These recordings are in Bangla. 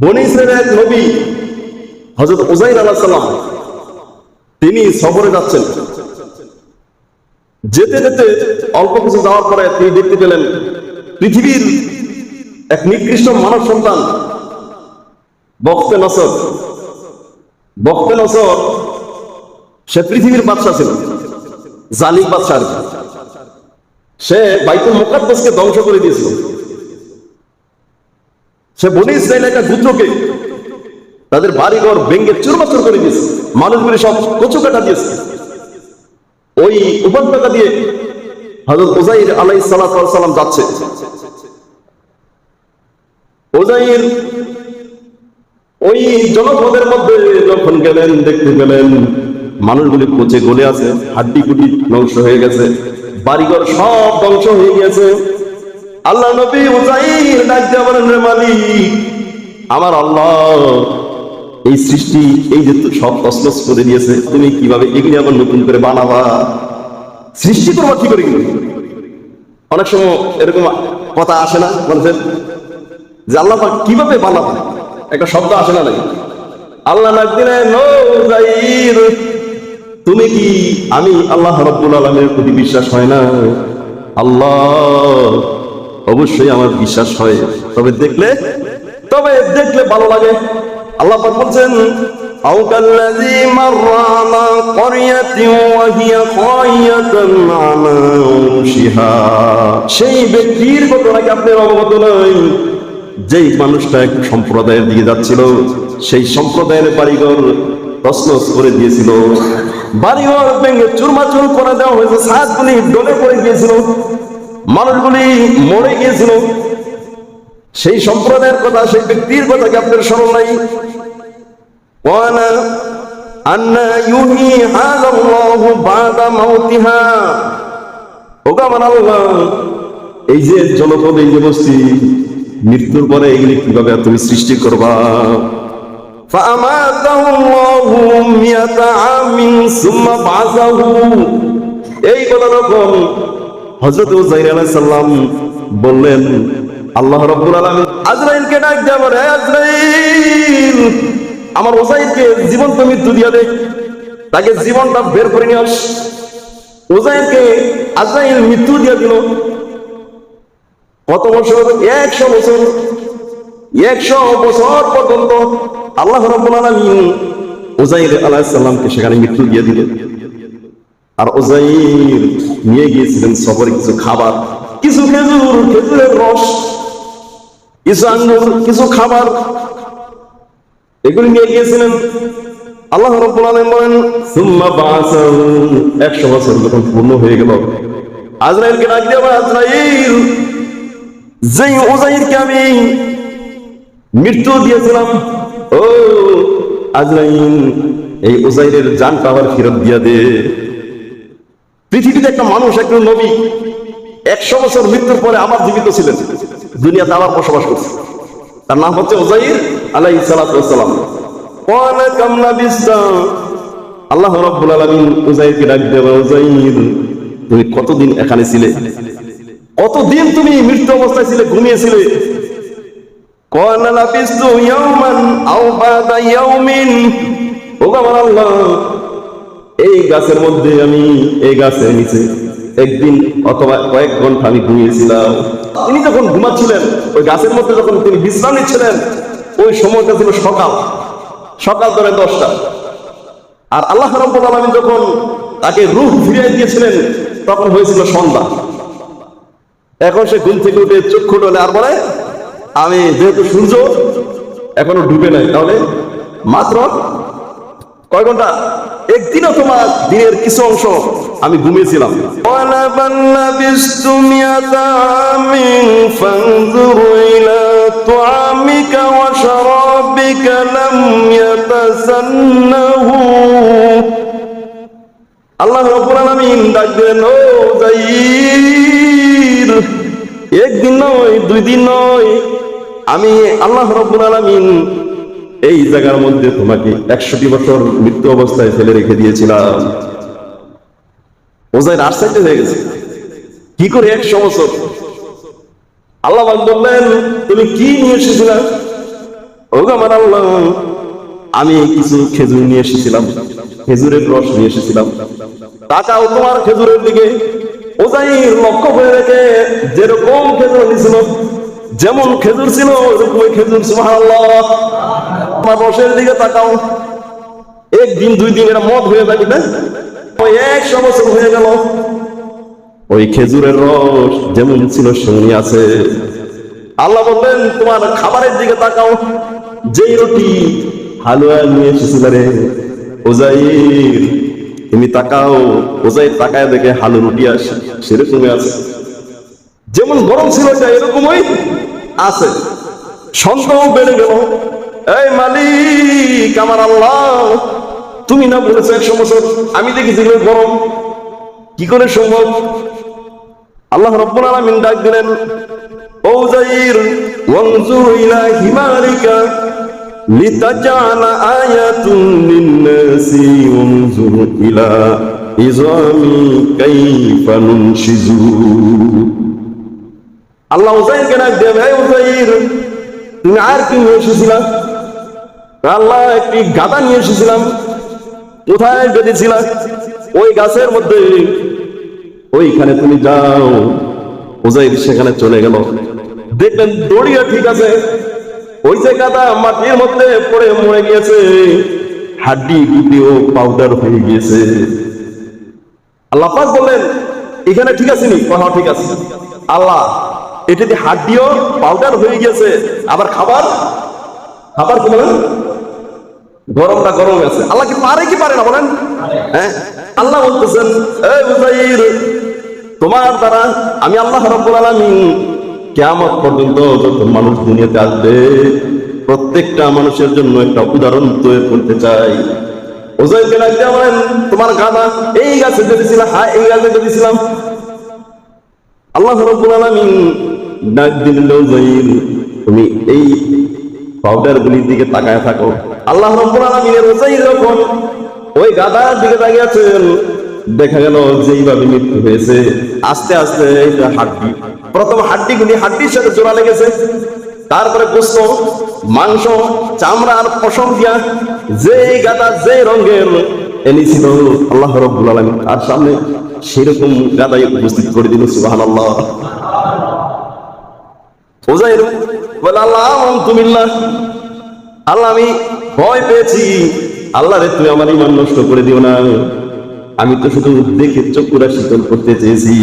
বনী ইসরাইলের এক নবী হযরত উযাইর আলাইহিস সালাম তিনি সফরে যাচ্ছেন। যেতে যেতে অল্প কিছু যাওয়ার পরে তিনি দেখতে পেলেন পৃথিবীর এক নিকৃষ্ট মানব সন্তান বখতে নসর সে পৃথিবীর বাদশা ছিল, জালিম বাদশা। সে বাইতুল মুকাদ্দাসকে ধ্বংস করে দিয়েছিল। সে বনী ইসরাইলের একটা গোত্রকে তাদের বাড়িঘর ভেঙে চুরমাচুর করে দিয়েছে, মানুষগুলি সব কচু কাটা দিয়েছে। ওই উপত্যকা দিয়ে হযরত উযাইর আলাইহিস সালাম যাচ্ছে। উযাইর ওই জনপদের মধ্যে যখন গেলেন, দেখতে পেলেন মানুষগুলি পচে গলে আছে, হাড্ডি কুটি ধ্বংস হয়ে গেছে, বাড়িঘর সব ধ্বংস হয়ে গেছে। আল্লাহ নবী উযাইর ডাক দিয়ে বলেন, রে মালিক, আমার আল্লাহ এই সৃষ্টি এই যে সব তছনছ করে দিয়েছে, তুমি কিভাবে এগুলি আবার নতুন করে বানাবা? সৃষ্টি করবা কি করে? অনেক সময় এরকম কথা আসে না বলছেন যে আল্লাহ পাক কিভাবে বানাবা, একটা শব্দ আসে না নাকি? আল্লাহ ডাক দিলেন, ও উযাইর, তুমি কি আমি আল্লাহ রাব্বুল আলামিনের প্রতি বিশ্বাস হয় না? আল্লাহ অবশ্যই আমার বিশ্বাস হয়, তবে দেখলে ভালো লাগে। আল্লাহ পাক বলছেন, আও কাল্লাযী মাররা আলা ক্বরিয়াতিন ওয়া হিয়া খায়িয়াতুন আলা উরশিহা, সেই ব্যক্তির ঘটনাকে আপনি অবগত নয় যেই মানুষটা এক সম্প্রদায়ের দিকে যাচ্ছিল, সেই সম্প্রদায়ের বাড়িঘর তছনছ করে দিয়েছিল, বাড়িঘর ভেঙে চুরমাচুর করে দেওয়া হয়েছে, ছাদগুলি ডলে পড়ে গিয়েছিল, মানুষগুলি মরে গিয়েছিল। সেই সম্প্রদায়ের কথা, সেই ব্যক্তির কথা কি আপনার স্মরণ নাই? ওয়ানা আন্না ইউহি হাযাল্লাহু বা'দা মাউতিহা, ওগো আমার আল্লাহ, এই যে জনপদ, এই যে বস্তি, মৃত্যুর পরে এগুলি কিভাবে তুমি সৃষ্টি করবা? ফাআমাতাহুল্লাহু মিয়াতা আমিন সুম্মা বা'সাহু, এই কথা যখন হযরত উযাইর আলাইহিস সালাম বললেন, আল্লাহ রাব্বুল আলামিন আজরাইলকে ডাক দিয়ে বলে, আজরাইল, আমার উযাইরকে জীবন্ত মৃত্যু দিয়ে দে, তাকে জীবনটা বের করে নিয়ে আস। উযাইরকে আজরাইল মৃত্যু দিয়ে দিল। কত বছর? 100 বছর। 100 বছর পর্যন্ত আল্লাহ রাব্বুল আলামিন উযাইর আলাইহিস সালামকে সেখানে মৃত্যু দিয়ে দিলেন। আর উযাইর নিয়ে গিয়েছিলেন সফরে কিছু খাবার, কিছু খেজুরের রস, কিছু আঙ্গুর, কিছু খাবার, এগুলি নিয়ে গিয়েছিলেন। আল্লাহ রাব্বুল আলামিন বলেন, সুম্মা বা'সাহু, 100 বছর যখন পূর্ণ হয়ে গেল, আজরাইলকে ডাক দিয়ে বলে, আজরাইল, যেই উযাইরকে আমি মৃত্যু দিয়েছিলাম, ও আজরাইল, এই উযাইরের জানটা আবার ফেরত দিয়ে দে। পৃথিবীতে একটা মানুষ, একটা নবী 100 বছর মৃত্যুর পরে আবার জীবিত ছিলেন, দুনিয়াতে আবার বসবাস করছে, তার নাম হচ্ছে উযাইর আলাইহিস সালাতু ওয়াস সালাম। ওয়ালা কাম লাবিসতা, আল্লাহ রাব্বুল আলামিন উযাইরকে ডাক দিয়ে বলে, উযাইর, তুমি কতদিন এখানে ছিলে? কতদিন তুমি মৃত্যু অবস্থায় ছিলে, ঘুমিয়েছিলে? ক্বালা লাবিসতু ইয়াওমান আও বা'দা ইয়াওমিন, ওগো আমার আল্লাহ, এই গাছের মধ্যে, আমি এই গাছের নিচে একদিন অথবা কয়েক ঘন্টা আমি ঘুমিয়েছিলাম। তিনি যখন ঘুমাচ্ছিলেন, ওই গাছের মধ্যে যখন তিনি বিশ্রাম নিচ্ছিলেন, ওই সময়টা ছিল সকাল ধরে 10টা। আর আল্লাহ রাব্বুল আলামিন যখন তাকে রূহ ফিরিয়ে দিয়েছিলেন, তখন হয়েছিল সন্ধ্যা। এখন সে ঘুম থেকে উঠে চক্ষু ডলে আর বলে, আমি যেহেতু সূর্য এখনো ডুবে নাই, তাহলে মাত্র কয় ঘন্টা? একদিন অথবা দিনের কিছু অংশ আমি ঘুমিয়েছিলাম। আল্লাহ রাব্বুল আলামিন ডাক দেন, ও উযাইর, একদিন নয়, 2 দিন নয়, আমি আল্লাহ রাব্বুল আলামিন এই জায়গার মধ্যে তোমাকে 61 বছর মৃত্যু অবস্থায় ফেলে রেখে দিয়েছিলাম। উযাইর আশ্চর্য হয়ে গেছে, কি করে 100 বছর? আল্লাহ পাক বললেন, তুমি কি নিয়ে এসেছিলে? ও আমার আল্লাহ, আমি কিছু খেজুর নিয়ে এসেছিলাম, খেজুরের রস নিয়ে এসেছিলাম, তাকাও তোমার খেজুরের দিকে। উযাইর লক্ষ্য করে রেখে যেরকম খেজুর নিয়েছিল, যেমন খেজুর ছিল ওইরকমই খেজুর, সুবহানাল্লাহ। তোমার রসের দিকে তাকাও, একদিন দুই দিন এটা মদ হয়ে যাবে না, ওই 100 বছর হয়ে গেল, ওই খেজুরের রস যেমন ছিল সেমনই আছে। আল্লাহ বললেন তোমার খাবারের দিকে তাকাও, যেই রুটি হালুয়া নিয়ে এসেছিল রে উযাইর, তুমি তাকাও। উযাইর তাকায় দেখে হালু রুটি আসে, সেরকমই আছে, যেমন গরম ছিল এটা এরকমই আছে। সন্দেহ বেড়ে গেল, এই মালিক আমার আল্লাহ, তুমি না বলেছো 100 বছর, আমি দেখেছি গরম, কি করে সম্ভব? আল্লাহ রাব্বুল আলামিন ডাক দিলেন, ও উযাইর ওয়ানজুর ইলা হিমারিকা লিতাজালা আয়াতুন লিন-নাসি ওয়ানজুর ইলা ইযামি কাইফা নুনশিজু। আল্লাহ উযাইরকে ডাক দেন, হে উযাইর তুমি আর কি নিয়ে এসেছিলা? আল্লাহ একটি গাদা নিয়ে এসেছিলাম। কোথায় বেঁধেছিলা? ওই গাছের মধ্যে, ওইখানে তুমি যাও। উযাইর সেখানে চলে গেল, দেখলেন দড়িয়া ঠিক আছে, ওই যে গাদা মাটির মধ্যে পড়ে মরে গিয়েছে, হাড্ডি গুটিও পাউডার হয়ে গিয়েছে। আল্লাহ পাক বললেন এখানে ঠিক আছে নি? হ্যাঁ ঠিক আছে। আল্লাহ এটাতে হাড্ডিও পাউডার হয়ে গিয়েছে, আবার খাবার খাবার কি বলেন? গরমটা গরম আছে। আল্লাহ কি পারে কি পারে না বলেন? হ্যাঁ, আল্লাহ বলতেছেন এই উযাইর, তোমার দ্বারা আমি আল্লাহ রাব্বুল আলামিন কিয়ামত পর্যন্ত যত মানুষ দুনিয়াতে আসবে প্রত্যেকটা মানুষের জন্য একটা উদাহরণ তৈরি করতে চাই। উযাইরকে ডাক দিয়ে বলেন তোমার গাদা এই গাছে বেঁধেছিলাম, হ্যাঁ এই গাছে বেঁধেছিলাম। আল্লাহ রাব্বুল আলামিন ডাক দিলেন উযাইর তুমি এই পাউডার গুলির দিকে তাকায় থাকো। আল্লাহ রাব্বুল আলামিনের উযাইর যখন ওই গাদার দিকে তাকিয়ে আছেন, দেখা গেল যেইভাবে মৃত্যু হয়েছে আস্তে আস্তে হাড্ডি, প্রথম হাড্ডিগুলি হাড্ডির সাথে জোড়া লেগেছে, তারপরে গোস্ত, মাংস, চামড়া আর পশম দিয়া যে গাদা যে রঙের এনেছিল আল্লাহ রাব্বুল আলামিন তার সামনে সেরকম গাদাই উপস্থিত করে দিল। সুবহানাল্লাহ। উযাইর বলে আল্লাহ আলহামদুলিল্লাহ, আল্লাহ আমি ভয় পেয়েছি, আল্লাহ রে তুমি আমার ঈমান নষ্ট করে দিও না, আমি তো শুধু দেখে চক্ষুরা শীতল করতে চেয়েছি।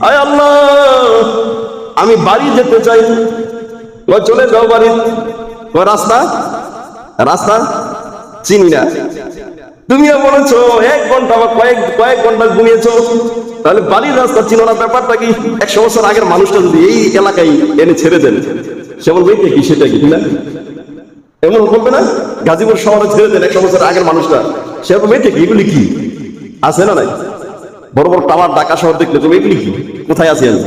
আয় আল্লাহ আমি বাড়ি যেতে চাই। চলে যাও বাড়ি। রাস্তা রাস্তা চিনি না, তুমিও বলেছো 1 ঘন্টা বা কয়েক ঘন্টা ঘুমিয়েছো, তাহলে বাড়ির রাস্তা চিনো না, ব্যাপারটা কি? 100 বছর আগের মানুষটা যদি এই এলাকায় এনে ছেড়ে দেন, সে বলবে কি সেটা কি না? এমন বলবে না? গাজীপুর শহরে ছেড়ে দেন 100 বছর আগের মানুষটা, সে বলবে কি এগুলি কি আছে না নাই? বড় বড় টাওয়ার ঢাকা শহর দেখলে তুমি এগুলি কি, কোথায় আছি আমি?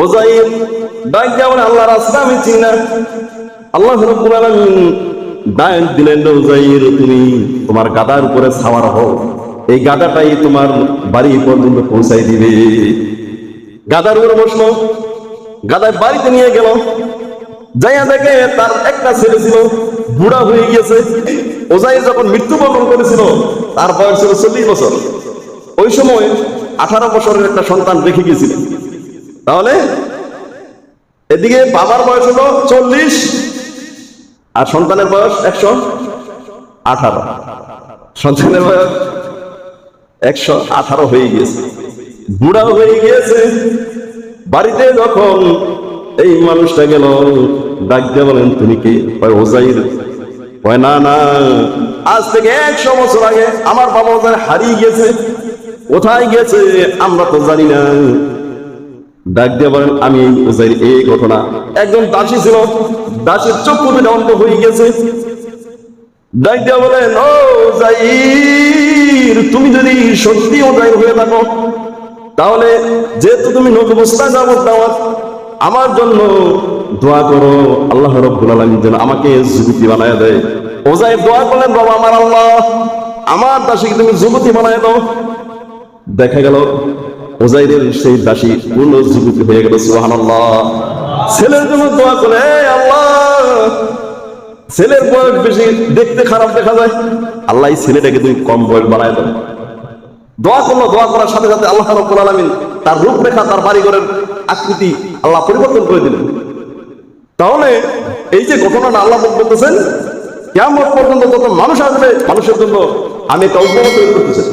উযাইর ডাক দিয়ে বলে আল্লাহ রাস্তা আমি চিনি না। আল্লাহ রাব্বুল আলামিন ডাক দিলেন উযাইর তুমি তোমার গাদার উপরে সাওয়ার হও, এই গাদাটাই তোমার বাড়ি পর্যন্ত পৌঁছাই দিবে। গাদার উপরে বসলো, গাদায় বাড়িতে নিয়ে গেল, যাইয়া দেখে তার একটা ছেলে ছিল, বুড়া হয়ে গিয়েছে। উযাইর যখন মৃত্যুবরণ করেছিল তার বয়স ছিল 40 বছর। ওই সময় 18 বছরের একটা সন্তান রেখে গিয়েছিল। তাহলে এদিকে বাবার বয়স হলো 40 আর সন্তানের বয়স 118, সন্তানের বয়স 118 হয়ে গিয়েছে, বুড়া হয়ে গিয়েছে। বাড়িতে যখন এই মানুষটা গেল, ডাক দিয়ে বলেন তুমি কি? উযাইর কয় না না, আজ থেকে 100 বছর আগে আমার বাবা উযাইর হারিয়ে গেছে, কোথায় গেছে আমরা তো জানি না। ডাক দিয়ে বলেন আমি উযাইর এই ঘটনা, একজন দাসী ছিল, দাসীর চক্ষু দুটো অন্ধ হয়ে গেছে। ডাক দিয়ে বলেন ও উযাইর তুমি যদি সত্যি উযাইর হয়ে থাকো, তাহলে যেহেতু তুমি নবুবস্তা যাবত দাওয়াত আমার জন্য দোয়া করো, আল্লাহ রাব্বুল আলামিন যেন আমাকে যুবতী বানায় দেয়। উযাইর দোয়া করলেন বাবা আমার আল্লাহ আমার দাসীকে তুমি যুবতী বানায় দাও। দেখা গেল উযাইরের সেই দাসী পূর্ণ যুবতী হয়ে গেল। সুবহানাল্লাহ। ছেলের জন্য দোয়া করে আল্লাহ ছেলের বয়স বেশি, দেখতে খারাপ দেখা যায়, আল্লাহ এই ছেলেটাকে তুমি কম বয়স বানায় দাও। দোয়া করলো, দোয়া করার সাথে সাথে আল্লাহ রাব্বুল আলামিন তার রূপরেখা, তার বাড়িঘরের আকৃতি আল্লাহ পরিবর্তন করে দিলেন। তাহলে এই যে ঘটনাটা আল্লাহ বলতেছেন, কিয়ামত পর্যন্ত যত মানুষ আসবে, মানুষের জন্য আমি একটা উপমা তৈরি করতেছি।